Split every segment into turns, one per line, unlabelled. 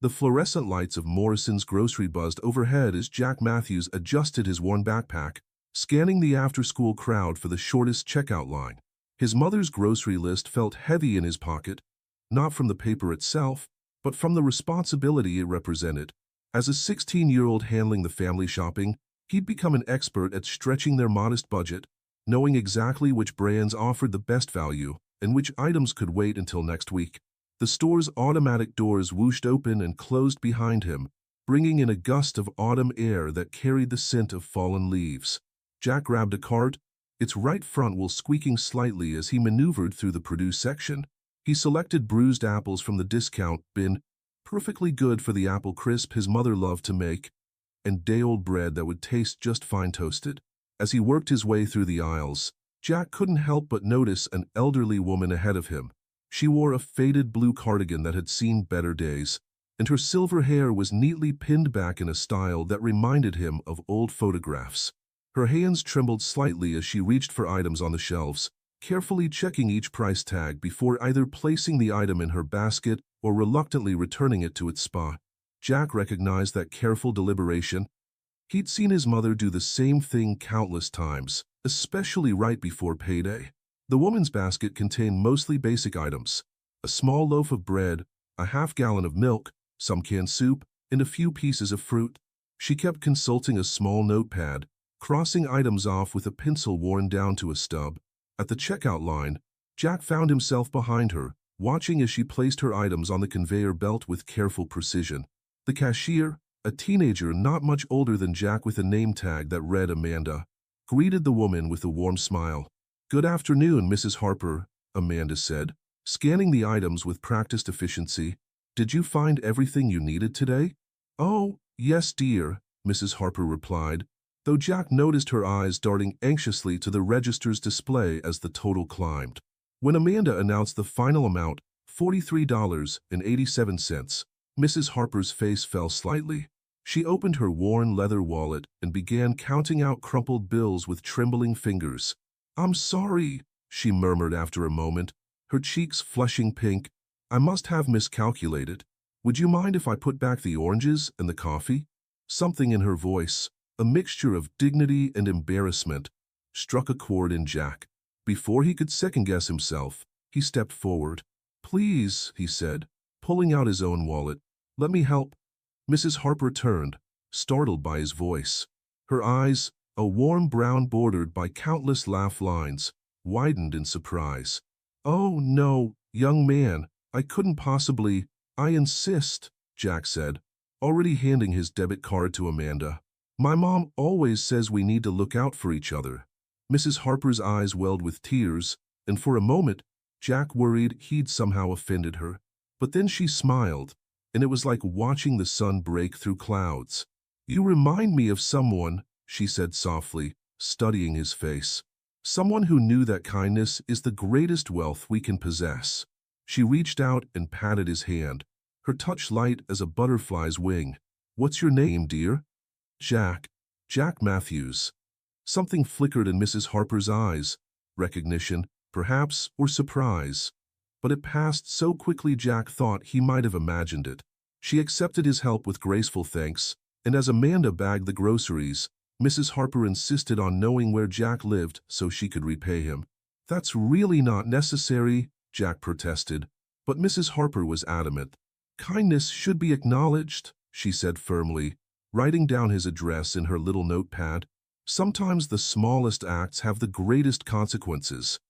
The fluorescent lights of Morrison's grocery buzzed overhead as Jack Matthews adjusted his worn backpack, scanning the after-school crowd for the shortest checkout line. His mother's grocery list felt heavy in his pocket, not from the paper itself, but from the responsibility it represented. As a 16-year-old handling the family shopping, he'd become an expert at stretching their modest budget, knowing exactly which brands offered the best value and which items could wait until next week. The store's automatic doors whooshed open and closed behind him, bringing in a gust of autumn air that carried the scent of fallen leaves. Jack grabbed a cart, its right front wheel squeaking slightly as he maneuvered through the produce section. He selected bruised apples from the discount bin, perfectly good for the apple crisp his mother loved to make, and day-old bread that would taste just fine toasted. As he worked his way through the aisles, Jack couldn't help but notice an elderly woman ahead of him. She wore a faded blue cardigan that had seen better days, and her silver hair was neatly pinned back in a style that reminded him of old photographs. Her hands trembled slightly as she reached for items on the shelves, carefully checking each price tag before either placing the item in her basket or reluctantly returning it to its spot. Jack recognized that careful deliberation. He'd seen his mother do the same thing countless times, especially right before payday. The woman's basket contained mostly basic items: a small loaf of bread, a half-gallon of milk, some canned soup, and a few pieces of fruit. She kept consulting a small notepad, crossing items off with a pencil worn down to a stub. At the checkout line, Jack found himself behind her, watching as she placed her items on the conveyor belt with careful precision. The cashier, a teenager not much older than Jack with a name tag that read Amanda, greeted the woman with a warm smile. "Good afternoon, Mrs. Harper," Amanda said, scanning the items with practiced efficiency. "Did you find everything you needed today?" "Oh, yes, dear," Mrs. Harper replied, though Jack noticed her eyes darting anxiously to the register's display as the total climbed. When Amanda announced the final amount, $43.87, Mrs. Harper's face fell slightly. She opened her worn leather wallet and began counting out crumpled bills with trembling fingers. "I'm sorry," she murmured after a moment, her cheeks flushing pink. "I must have miscalculated. Would you mind if I put back the oranges and the coffee?" Something in her voice, a mixture of dignity and embarrassment, struck a chord in Jack. Before he could second-guess himself, he stepped forward. "Please," he said, pulling out his own wallet, "let me help." Mrs. Harper turned, startled by his voice. Her eyes, a warm brown bordered by countless laugh lines, widened in surprise. "Oh, no, young man, I couldn't possibly." "I insist," Jack said, already handing his debit card to Amanda. "My mom always says we need to look out for each other." Mrs. Harper's eyes welled with tears, and for a moment, Jack worried he'd somehow offended her. But then she smiled, and it was like watching the sun break through clouds. "You remind me of someone," she said softly, studying his face. "Someone who knew that kindness is the greatest wealth we can possess." She reached out and patted his hand, her touch light as a butterfly's wing. "What's your name, dear?" "Jack. Jack Matthews." Something flickered in Mrs. Harper's eyes, recognition, perhaps, or surprise. But it passed so quickly Jack thought he might have imagined it. She accepted his help with graceful thanks, and as Amanda bagged the groceries, Mrs. Harper insisted on knowing where Jack lived so she could repay him. "That's really not necessary," Jack protested, but Mrs. Harper was adamant. "Kindness should be acknowledged," she said firmly, writing down his address in her little notepad. "Sometimes the smallest acts have the greatest consequences."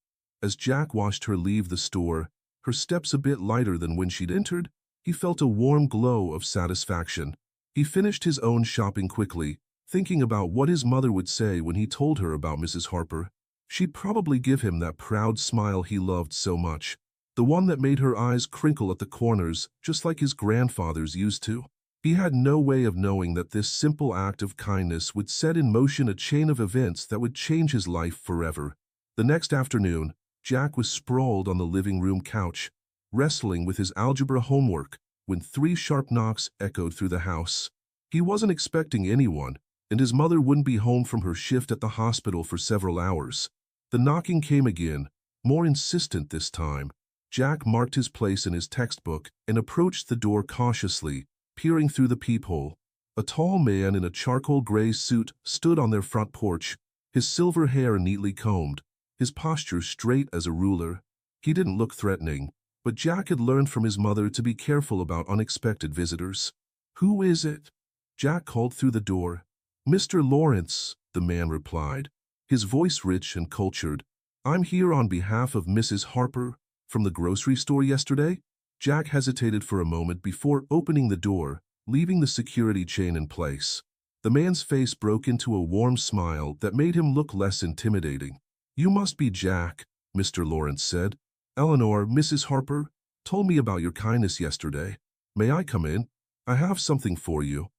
As Jack watched her leave the store, her steps a bit lighter than when she'd entered, he felt a warm glow of satisfaction. He finished his own shopping quickly, thinking about what his mother would say when he told her about Mrs. Harper. She'd probably give him that proud smile he loved so much, the one that made her eyes crinkle at the corners just like his grandfather's used to. He had no way of knowing that this simple act of kindness would set in motion a chain of events that would change his life forever. The next afternoon, Jack was sprawled on the living room couch, wrestling with his algebra homework, when 3 sharp knocks echoed through the house. He wasn't expecting anyone, and his mother wouldn't be home from her shift at the hospital for several hours. The knocking came again, more insistent this time. Jack marked his place in his textbook and approached the door cautiously, peering through the peephole. A tall man in a charcoal gray suit stood on their front porch, his silver hair neatly combed, his posture straight as a ruler. He didn't look threatening, but Jack had learned from his mother to be careful about unexpected visitors. "Who is it?" Jack called through the door. "Mr. Lawrence," the man replied, his voice rich and cultured. "I'm here on behalf of Mrs. Harper, from the grocery store yesterday." Jack hesitated for a moment before opening the door, leaving the security chain in place. The man's face broke into a warm smile that made him look less intimidating. "You must be Jack," Mr. Lawrence said. "Eleanor, Mrs. Harper, told me about your kindness yesterday. May I come in? I have something for you."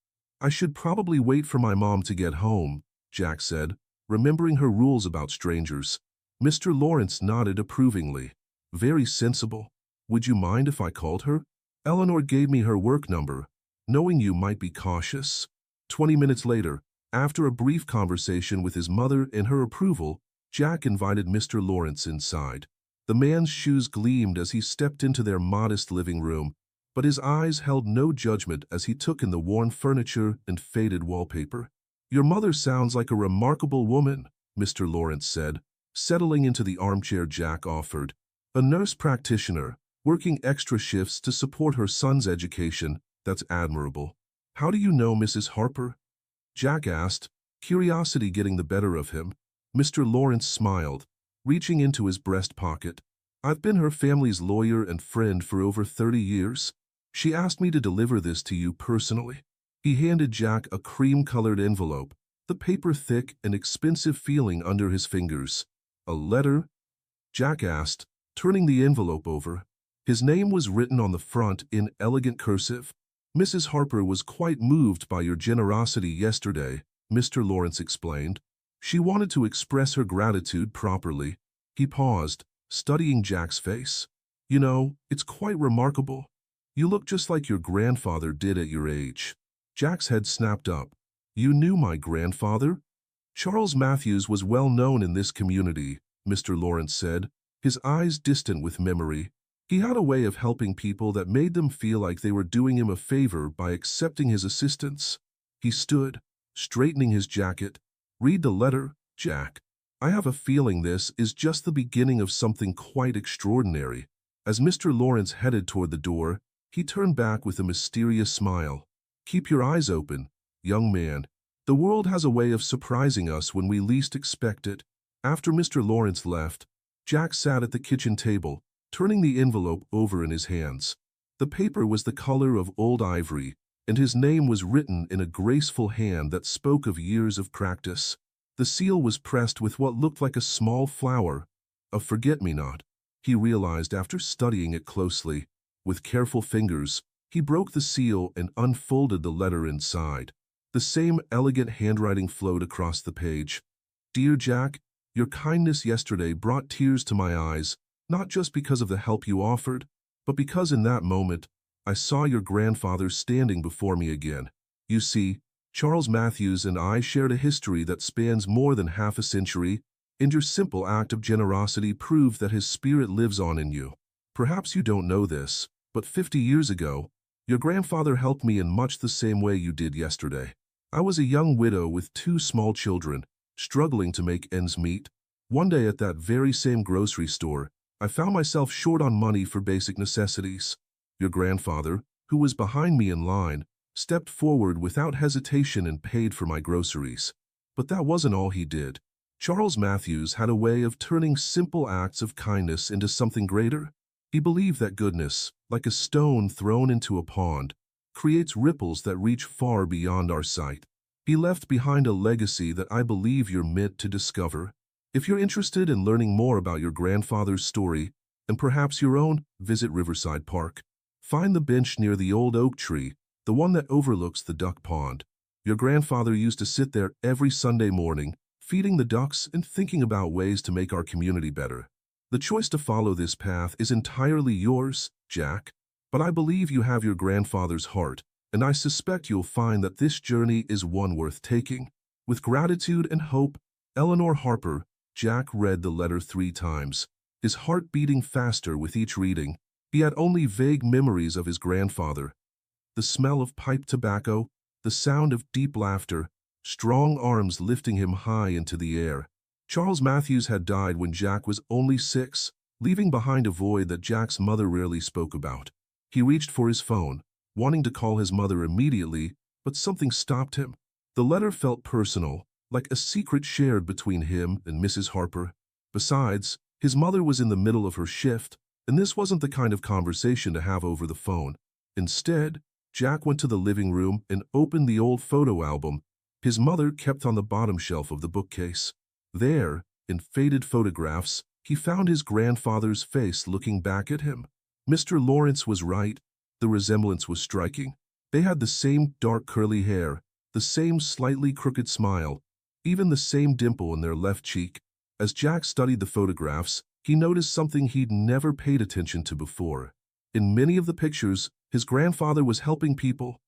"I should probably wait for my mom to get home," Jack said, remembering her rules about strangers. Mr. Lawrence nodded approvingly. "Very sensible. Would you mind if I called her? Eleanor gave me her work number, knowing you might be cautious." 20 minutes later, after a brief conversation with his mother and her approval, Jack invited Mr. Lawrence inside. The man's shoes gleamed as he stepped into their modest living room, but his eyes held no judgment as he took in the worn furniture and faded wallpaper. "Your mother sounds like a remarkable woman," Mr. Lawrence said, settling into the armchair Jack offered. "A nurse practitioner, working extra shifts to support her son's education. That's admirable. How do you know Mrs. Harper?" Jack asked, curiosity getting the better of him. Mr. Lawrence smiled, reaching into his breast pocket. "I've been her family's lawyer and friend for over 30 years. She asked me to deliver this to you personally." He handed Jack a cream-colored envelope, the paper thick and expensive feeling under his fingers. "A letter?" Jack asked, turning the envelope over. His name was written on the front in elegant cursive. "Mrs. Harper was quite moved by your generosity yesterday," Mr. Lawrence explained. "She wanted to express her gratitude properly." He paused, studying Jack's face. "You know, it's quite remarkable. You look just like your grandfather did at your age." Jack's head snapped up. "You knew my grandfather?" "Charles Matthews was well known in this community," Mr. Lawrence said, his eyes distant with memory. "He had a way of helping people that made them feel like they were doing him a favor by accepting his assistance." He stood, straightening his jacket. "Read the letter, Jack. I have a feeling this is just the beginning of something quite extraordinary." As Mr. Lawrence headed toward the door, he turned back with a mysterious smile. "Keep your eyes open, young man. The world has a way of surprising us when we least expect it." After Mr. Lawrence left, Jack sat at the kitchen table, turning the envelope over in his hands. The paper was the color of old ivory, and his name was written in a graceful hand that spoke of years of practice. The seal was pressed with what looked like a small flower, a forget-me-not, he realized after studying it closely. With careful fingers, he broke the seal and unfolded the letter inside. The same elegant handwriting flowed across the page. "Dear Jack, your kindness yesterday brought tears to my eyes, not just because of the help you offered, but because in that moment, I saw your grandfather standing before me again. You see, Charles Matthews and I shared a history that spans more than half a century, and your simple act of generosity proved that his spirit lives on in you. Perhaps you don't know this, but 50 years ago, your grandfather helped me in much the same way you did yesterday. I was a young widow with 2 small children, struggling to make ends meet. One day at that very same grocery store, I found myself short on money for basic necessities. Your grandfather, who was behind me in line, stepped forward without hesitation and paid for my groceries. But that wasn't all he did. Charles Matthews had a way of turning simple acts of kindness into something greater. He believed that goodness, like a stone thrown into a pond, creates ripples that reach far beyond our sight. He left behind a legacy that I believe you're meant to discover. If you're interested in learning more about your grandfather's story, and perhaps your own, visit Riverside Park. Find the bench near the old oak tree, the one that overlooks the duck pond. Your grandfather used to sit there every Sunday morning, feeding the ducks and thinking about ways to make our community better. The choice to follow this path is entirely yours, Jack, but I believe you have your grandfather's heart, and I suspect you'll find that this journey is one worth taking. With gratitude and hope, Eleanor Harper. Jack read the letter 3 times, his heart beating faster with each reading. He had only vague memories of his grandfather, the smell of pipe tobacco, the sound of deep laughter, strong arms lifting him high into the air. Charles Matthews had died when Jack was only 6, leaving behind a void that Jack's mother rarely spoke about. He reached for his phone, wanting to call his mother immediately, but something stopped him. The letter felt personal, like a secret shared between him and Mrs. Harper. Besides, his mother was in the middle of her shift, and this wasn't the kind of conversation to have over the phone. Instead, Jack went to the living room and opened the old photo album his mother kept on the bottom shelf of the bookcase. There, in faded photographs, he found his grandfather's face looking back at him. Mr. Lawrence was right. The resemblance was striking. They had the same dark curly hair, the same slightly crooked smile, even the same dimple in their left cheek. As Jack studied the photographs, he noticed something he'd never paid attention to before. In many of the pictures, his grandfather was helping people,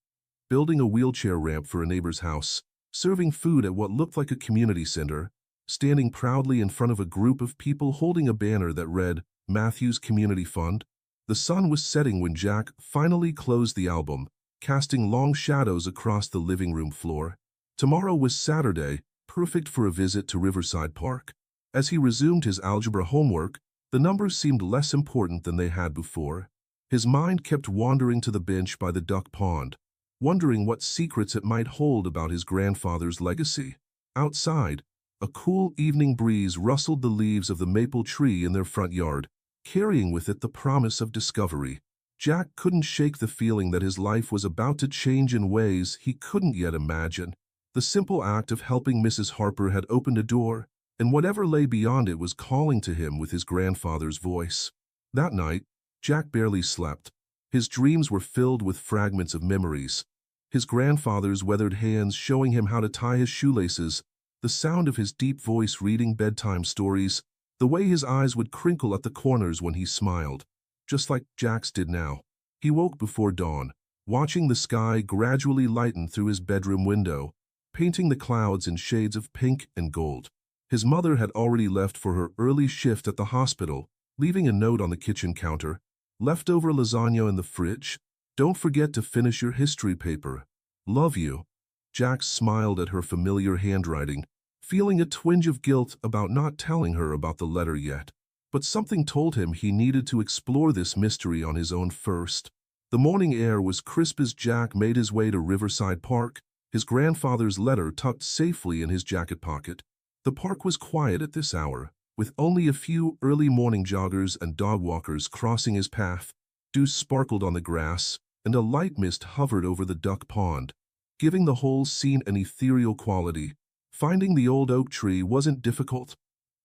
building a wheelchair ramp for a neighbor's house, serving food at what looked like a community center, standing proudly in front of a group of people holding a banner that read, Matthews Community Fund. The sun was setting when Jack finally closed the album, casting long shadows across the living room floor. Tomorrow was Saturday, perfect for a visit to Riverside Park. As he resumed his algebra homework, the numbers seemed less important than they had before. His mind kept wandering to the bench by the duck pond, wondering what secrets it might hold about his grandfather's legacy. Outside, a cool evening breeze rustled the leaves of the maple tree in their front yard, carrying with it the promise of discovery. Jack couldn't shake the feeling that his life was about to change in ways he couldn't yet imagine. The simple act of helping Mrs. Harper had opened a door, and whatever lay beyond it was calling to him with his grandfather's voice. That night, Jack barely slept. His dreams were filled with fragments of memories. His grandfather's weathered hands showing him how to tie his shoelaces, the sound of his deep voice reading bedtime stories, the way his eyes would crinkle at the corners when he smiled, just like Jack's did now. He woke before dawn, watching the sky gradually lighten through his bedroom window, painting the clouds in shades of pink and gold. His mother had already left for her early shift at the hospital, leaving a note on the kitchen counter. Leftover lasagna in the fridge. Don't forget to finish your history paper. Love you. Jack smiled at her familiar handwriting, feeling a twinge of guilt about not telling her about the letter yet. But something told him he needed to explore this mystery on his own first. The morning air was crisp as Jack made his way to Riverside Park, his grandfather's letter tucked safely in his jacket pocket. The park was quiet at this hour, with only a few early morning joggers and dog walkers crossing his path. Dew sparkled on the grass, and a light mist hovered over the duck pond, giving the whole scene an ethereal quality. Finding the old oak tree wasn't difficult.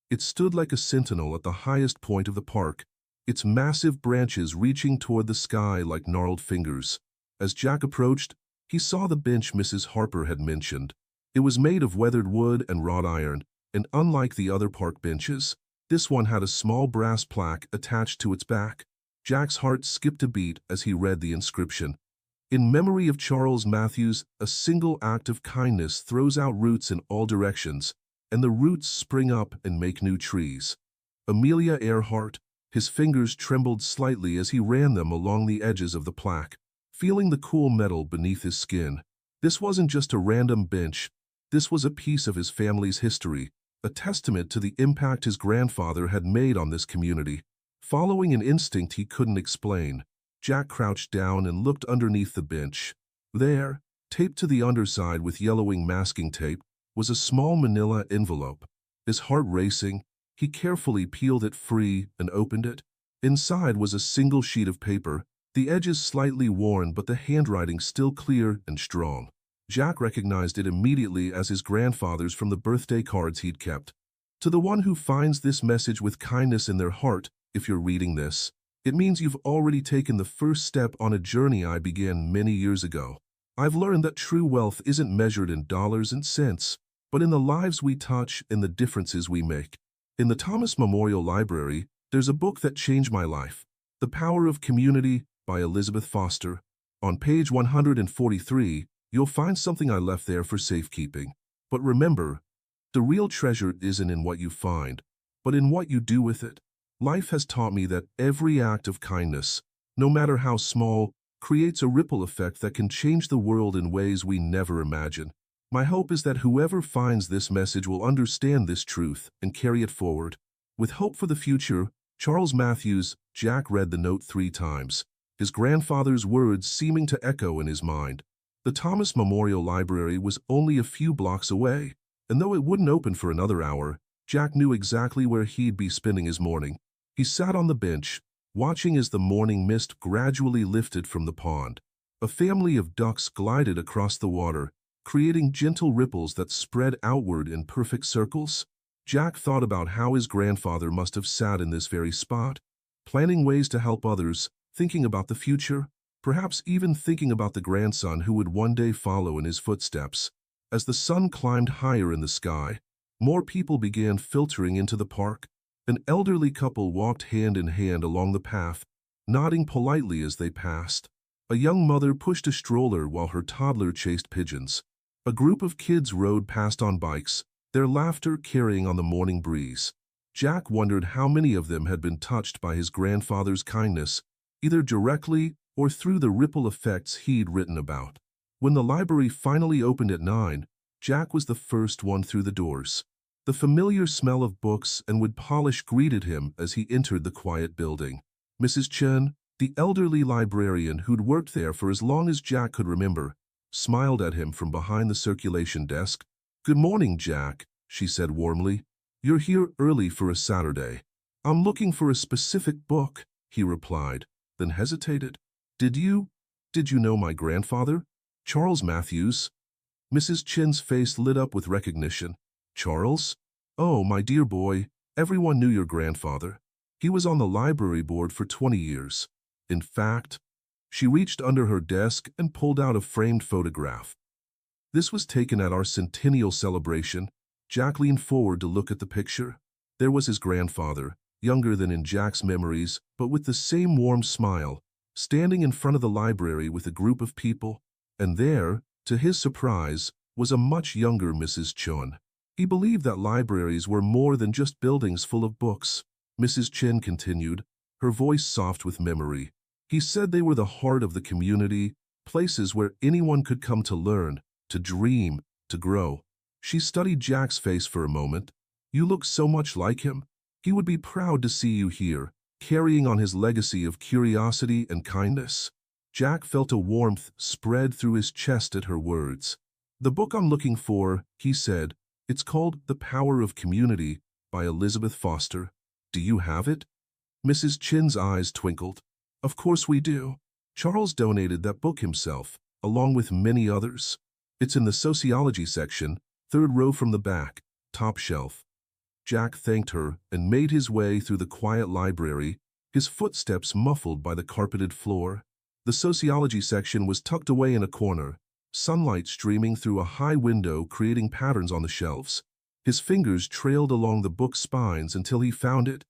It stood like a sentinel at the highest point of the park, its massive branches reaching toward the sky like gnarled fingers. As Jack approached, he saw the bench Mrs. Harper had mentioned. It was made of weathered wood and wrought iron, and unlike the other park benches, this one had a small brass plaque attached to its back. Jack's heart skipped a beat as he read the inscription. In memory of Charles Matthews, a single act of kindness throws out roots in all directions, and the roots spring up and make new trees. Amelia Earhart. His fingers trembled slightly as he ran them along the edges of the plaque, feeling the cool metal beneath his skin. This wasn't just a random bench. This was a piece of his family's history, a testament to the impact his grandfather had made on this community. Following an instinct he couldn't explain, Jack crouched down and looked underneath the bench. There, taped to the underside with yellowing masking tape, was a small manila envelope. His heart racing, he carefully peeled it free and opened it. Inside was a single sheet of paper, the edges slightly worn but the handwriting still clear and strong. Jack recognized it immediately as his grandfather's from the birthday cards he'd kept. To the one who finds this message with kindness in their heart, if you're reading this, it means you've already taken the first step on a journey I began many years ago. I've learned that true wealth isn't measured in dollars and cents, but in the lives we touch and the differences we make. In the Thomas Memorial Library, there's a book that changed my life, The Power of Community by Elizabeth Foster. On page 143, you'll find something I left there for safekeeping. But remember, the real treasure isn't in what you find, but in what you do with it. Life has taught me that every act of kindness, no matter how small, creates a ripple effect that can change the world in ways we never imagine. My hope is that whoever finds this message will understand this truth and carry it forward. With hope for the future, Charles Matthews. Jack read the note 3 times, his grandfather's words seeming to echo in his mind. The Thomas Memorial Library was only a few blocks away, and though it wouldn't open for another hour, Jack knew exactly where he'd be spending his morning. He sat on the bench, watching as the morning mist gradually lifted from the pond. A family of ducks glided across the water, creating gentle ripples that spread outward in perfect circles. Jack thought about how his grandfather must have sat in this very spot, planning ways to help others, thinking about the future, perhaps even thinking about the grandson who would one day follow in his footsteps. As the sun climbed higher in the sky, more people began filtering into the park. An elderly couple walked hand in hand along the path, nodding politely as they passed. A young mother pushed a stroller while her toddler chased pigeons. A group of kids rode past on bikes, their laughter carrying on the morning breeze. Jack wondered how many of them had been touched by his grandfather's kindness, either directly or through the ripple effects he'd written about. When the library finally opened at 9, Jack was the first one through the doors. The familiar smell of books and wood polish greeted him as he entered the quiet building. Mrs. Chen, the elderly librarian who'd worked there for as long as Jack could remember, smiled at him from behind the circulation desk. "Good morning, Jack," she said warmly. "You're here early for a Saturday." "I'm looking for a specific book," he replied, then hesitated. Did you know my grandfather? Charles Matthews?" Mrs. Chen's face lit up with recognition. "Charles? Oh, my dear boy, everyone knew your grandfather. He was on the library board for 20 years. In fact," she reached under her desk and pulled out a framed photograph. "This was taken at our centennial celebration." Jack leaned forward to look at the picture. There was his grandfather, younger than in Jack's memories, but with the same warm smile, standing in front of the library with a group of people. And there, to his surprise, was a much younger Mrs. Chen. He believed that libraries were more than just buildings full of books. Mrs. Chen continued, her voice soft with memory. He said they were the heart of the community, places where anyone could come to learn, to dream, to grow. She studied Jack's face for a moment. "You look so much like him. He would be proud to see you here, carrying on his legacy of curiosity and kindness." Jack felt a warmth spread through his chest at her words. "The book I'm looking for," he said, "it's called The Power of Community by Elizabeth Foster. Do you have it?" Mrs. Chen's eyes twinkled. "Of course we do. Charles donated that book himself, along with many others. It's in the sociology section, 3rd row from the back, top shelf." Jack thanked her and made his way through the quiet library, his footsteps muffled by the carpeted floor. The sociology section was tucked away in a corner, sunlight streaming through a high window creating patterns on the shelves. His fingers trailed along the book's spines until he found it,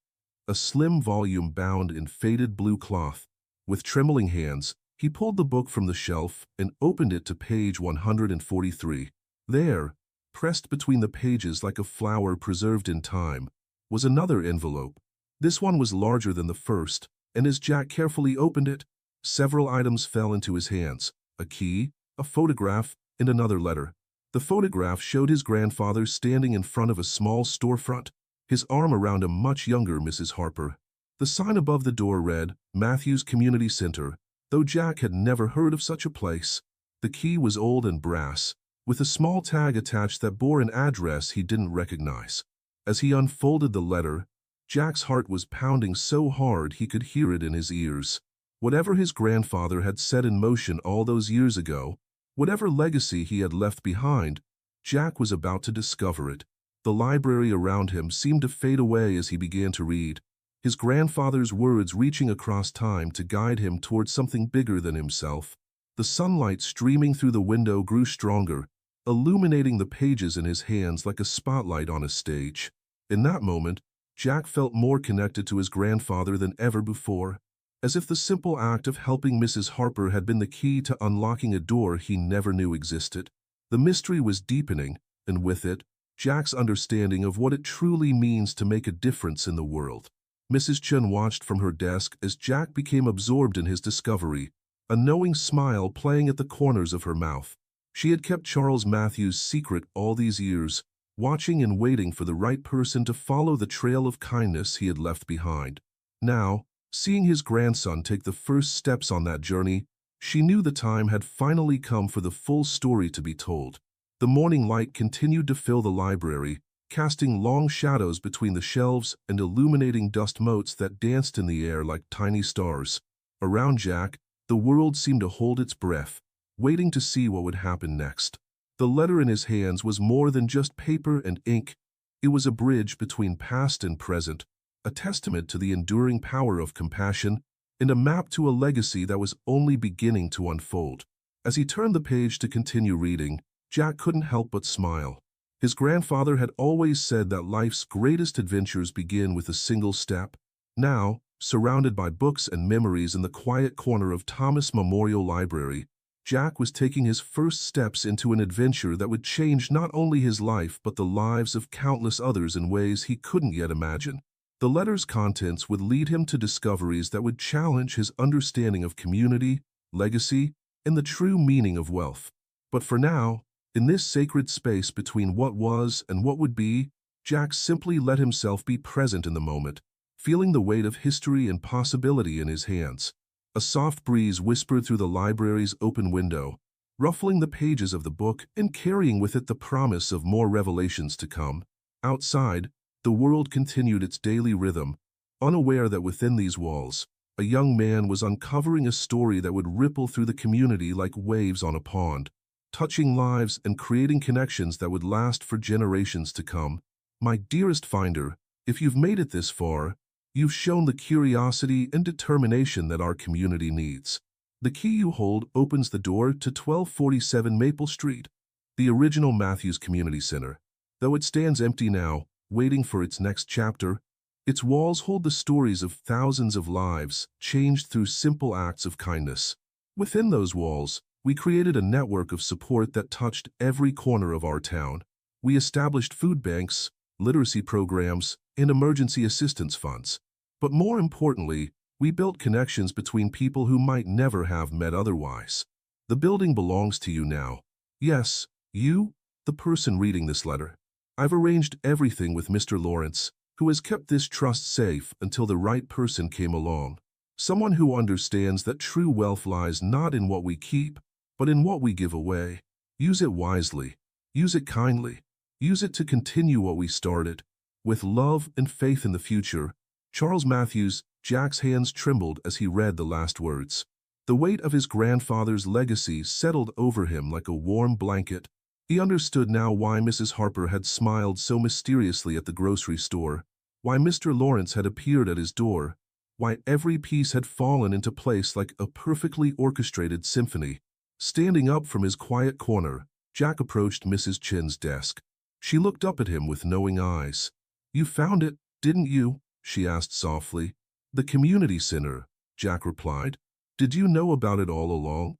a slim volume bound in faded blue cloth. With trembling hands, he pulled the book from the shelf and opened it to page 143. There, pressed between the pages like a flower preserved in time, was another envelope. This one was larger than the first, and as Jack carefully opened it, several items fell into his hands: a key, a photograph, and another letter. The photograph showed his grandfather standing in front of a small storefront, his arm around a much younger Mrs. Harper. The sign above the door read, "Matthews Community Center," though Jack had never heard of such a place. The key was old and brass, with a small tag attached that bore an address he didn't recognize. As he unfolded the letter, Jack's heart was pounding so hard he could hear it in his ears. Whatever his grandfather had set in motion all those years ago, whatever legacy he had left behind, Jack was about to discover it. The library around him seemed to fade away as he began to read, his grandfather's words reaching across time to guide him towards something bigger than himself. The sunlight streaming through the window grew stronger, illuminating the pages in his hands like a spotlight on a stage. In that moment, Jack felt more connected to his grandfather than ever before, as if the simple act of helping Mrs. Harper had been the key to unlocking a door he never knew existed. The mystery was deepening, and with it, Jack's understanding of what it truly means to make a difference in the world. Mrs. Chen watched from her desk as Jack became absorbed in his discovery, a knowing smile playing at the corners of her mouth. She had kept Charles Matthews' secret all these years, watching and waiting for the right person to follow the trail of kindness he had left behind. Now, seeing his grandson take the first steps on that journey, she knew the time had finally come for the full story to be told. The morning light continued to fill the library, casting long shadows between the shelves and illuminating dust motes that danced in the air like tiny stars. Around Jack, the world seemed to hold its breath, waiting to see what would happen next. The letter in his hands was more than just paper and ink. It was a bridge between past and present, a testament to the enduring power of compassion, and a map to a legacy that was only beginning to unfold. As he turned the page to continue reading, Jack couldn't help but smile. His grandfather had always said that life's greatest adventures begin with a single step. Now, surrounded by books and memories in the quiet corner of Thomas Memorial Library, Jack was taking his first steps into an adventure that would change not only his life but the lives of countless others in ways he couldn't yet imagine. The letter's contents would lead him to discoveries that would challenge his understanding of community, legacy, and the true meaning of wealth. But for now, in this sacred space between what was and what would be, Jack simply let himself be present in the moment, feeling the weight of history and possibility in his hands. A soft breeze whispered through the library's open window, ruffling the pages of the book and carrying with it the promise of more revelations to come. Outside, the world continued its daily rhythm, unaware that within these walls, a young man was uncovering a story that would ripple through the community like waves on a pond, touching lives and creating connections that would last for generations to come. My dearest finder, if you've made it this far, you've shown the curiosity and determination that our community needs. The key you hold opens the door to 1247 Maple Street, the original Matthews Community Center. Though it stands empty now, waiting for its next chapter, its walls hold the stories of thousands of lives changed through simple acts of kindness. Within those walls, we created a network of support that touched every corner of our town. We established food banks, literacy programs, and emergency assistance funds. But more importantly, we built connections between people who might never have met otherwise. The building belongs to you now. Yes, you, the person reading this letter. I've arranged everything with Mr. Lawrence, who has kept this trust safe until the right person came along. Someone who understands that true wealth lies not in what we keep, but in what we give away. Use it wisely. Use it kindly. Use it to continue what we started. With love and faith in the future, Charles Matthews. Jack's hands trembled as he read the last words. The weight of his grandfather's legacy settled over him like a warm blanket. He understood now why Mrs. Harper had smiled so mysteriously at the grocery store, why Mr. Lawrence had appeared at his door, why every piece had fallen into place like a perfectly orchestrated symphony. Standing up from his quiet corner, Jack approached Mrs. Chin's desk. She looked up at him with knowing eyes. "You found it, didn't you?" she asked softly. "The community center," Jack replied. "Did you know about it all along?"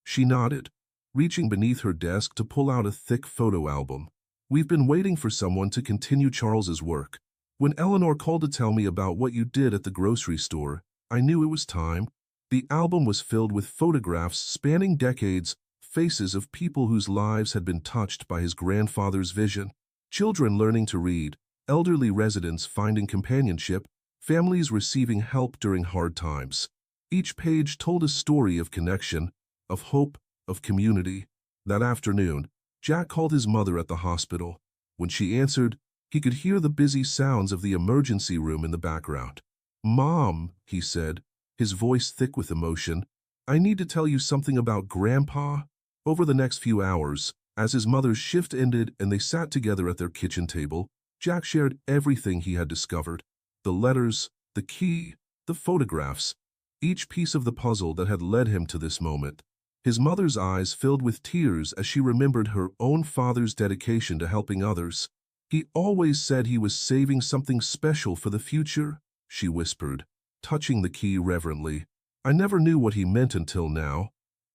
She nodded, reaching beneath her desk to pull out a thick photo album. "We've been waiting for someone to continue Charles's work. When Eleanor called to tell me about what you did at the grocery store, I knew it was time." The album was filled with photographs spanning decades, faces of people whose lives had been touched by his grandfather's vision. Children learning to read, elderly residents finding companionship, families receiving help during hard times. Each page told a story of connection, of hope, of community. That afternoon, Jack called his mother at the hospital. When she answered, he could hear the busy sounds of the emergency room in the background. "Mom," he said, his voice thick with emotion, "I need to tell you something about Grandpa." Over the next few hours, as his mother's shift ended and they sat together at their kitchen table, Jack shared everything he had discovered. The letters, the key, the photographs, each piece of the puzzle that had led him to this moment. His mother's eyes filled with tears as she remembered her own father's dedication to helping others. "He always said he was saving something special for the future," she whispered, touching the key reverently. "I never knew what he meant until now."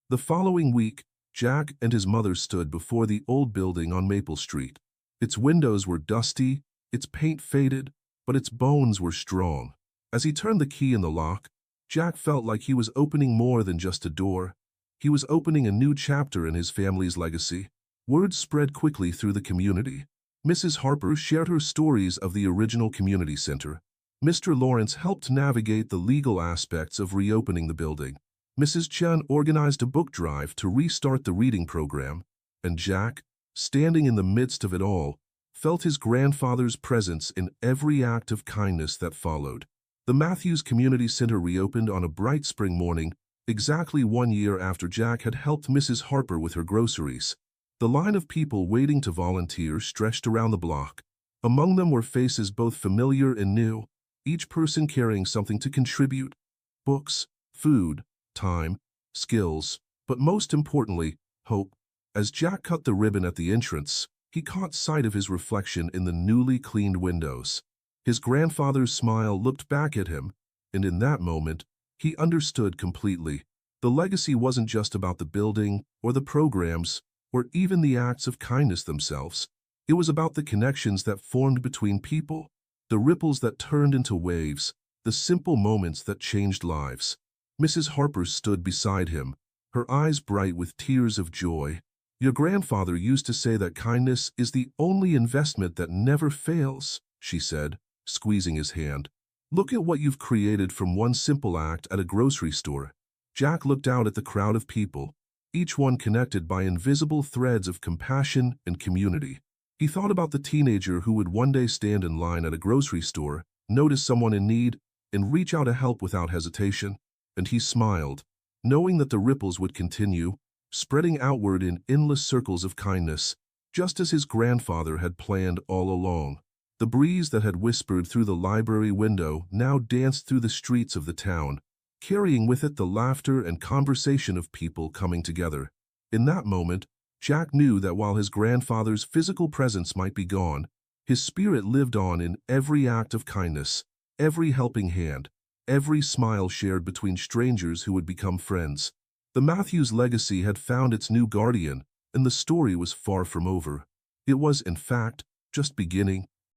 The following week, Jack and his mother stood before the old building on Maple Street. Its windows were dusty, its paint faded, but its bones were strong. As he turned the key in the lock, Jack felt like he was opening more than just a door. He was opening a new chapter in his family's legacy. Word spread quickly through the community. Mrs. Harper shared her stories of the original community center. Mr. Lawrence helped navigate the legal aspects of reopening the building. Mrs. Chen organized a book drive to restart the reading program. And Jack, standing in the midst of it all, felt his grandfather's presence in every act of kindness that followed. The Matthews Community Center reopened on a bright spring morning, exactly 1 year after Jack had helped Mrs. Harper with her groceries. The line of people waiting to volunteer stretched around the block. Among them were faces both familiar and new, each person carrying something to contribute: books, food, time, skills, but most importantly, hope. As Jack cut the ribbon at the entrance, he caught sight of his reflection in the newly cleaned windows. His grandfather's smile looked back at him, and in that moment, he understood completely. The legacy wasn't just about the building or the programs or even the acts of kindness themselves. It was about the connections that formed between people, the ripples that turned into waves, the simple moments that changed lives. Mrs. Harper stood beside him, her eyes bright with tears of joy. "Your grandfather used to say that kindness is the only investment that never fails," she said, squeezing his hand. "Look at what you've created from one simple act at a grocery store." Jack looked out at the crowd of people, each one connected by invisible threads of compassion and community. He thought about the teenager who would one day stand in line at a grocery store, notice someone in need, and reach out to help without hesitation. And he smiled, knowing that the ripples would continue, spreading outward in endless circles of kindness, just as his grandfather had planned all along. The breeze that had whispered through the library window now danced through the streets of the town, carrying with it the laughter and conversation of people coming together. In that moment, Jack knew that while his grandfather's physical presence might be gone, his spirit lived on in every act of kindness, every helping hand, every smile shared between strangers who would become friends. The Matthews legacy had found its new guardian, and the story was far from over. It was, in fact, just beginning.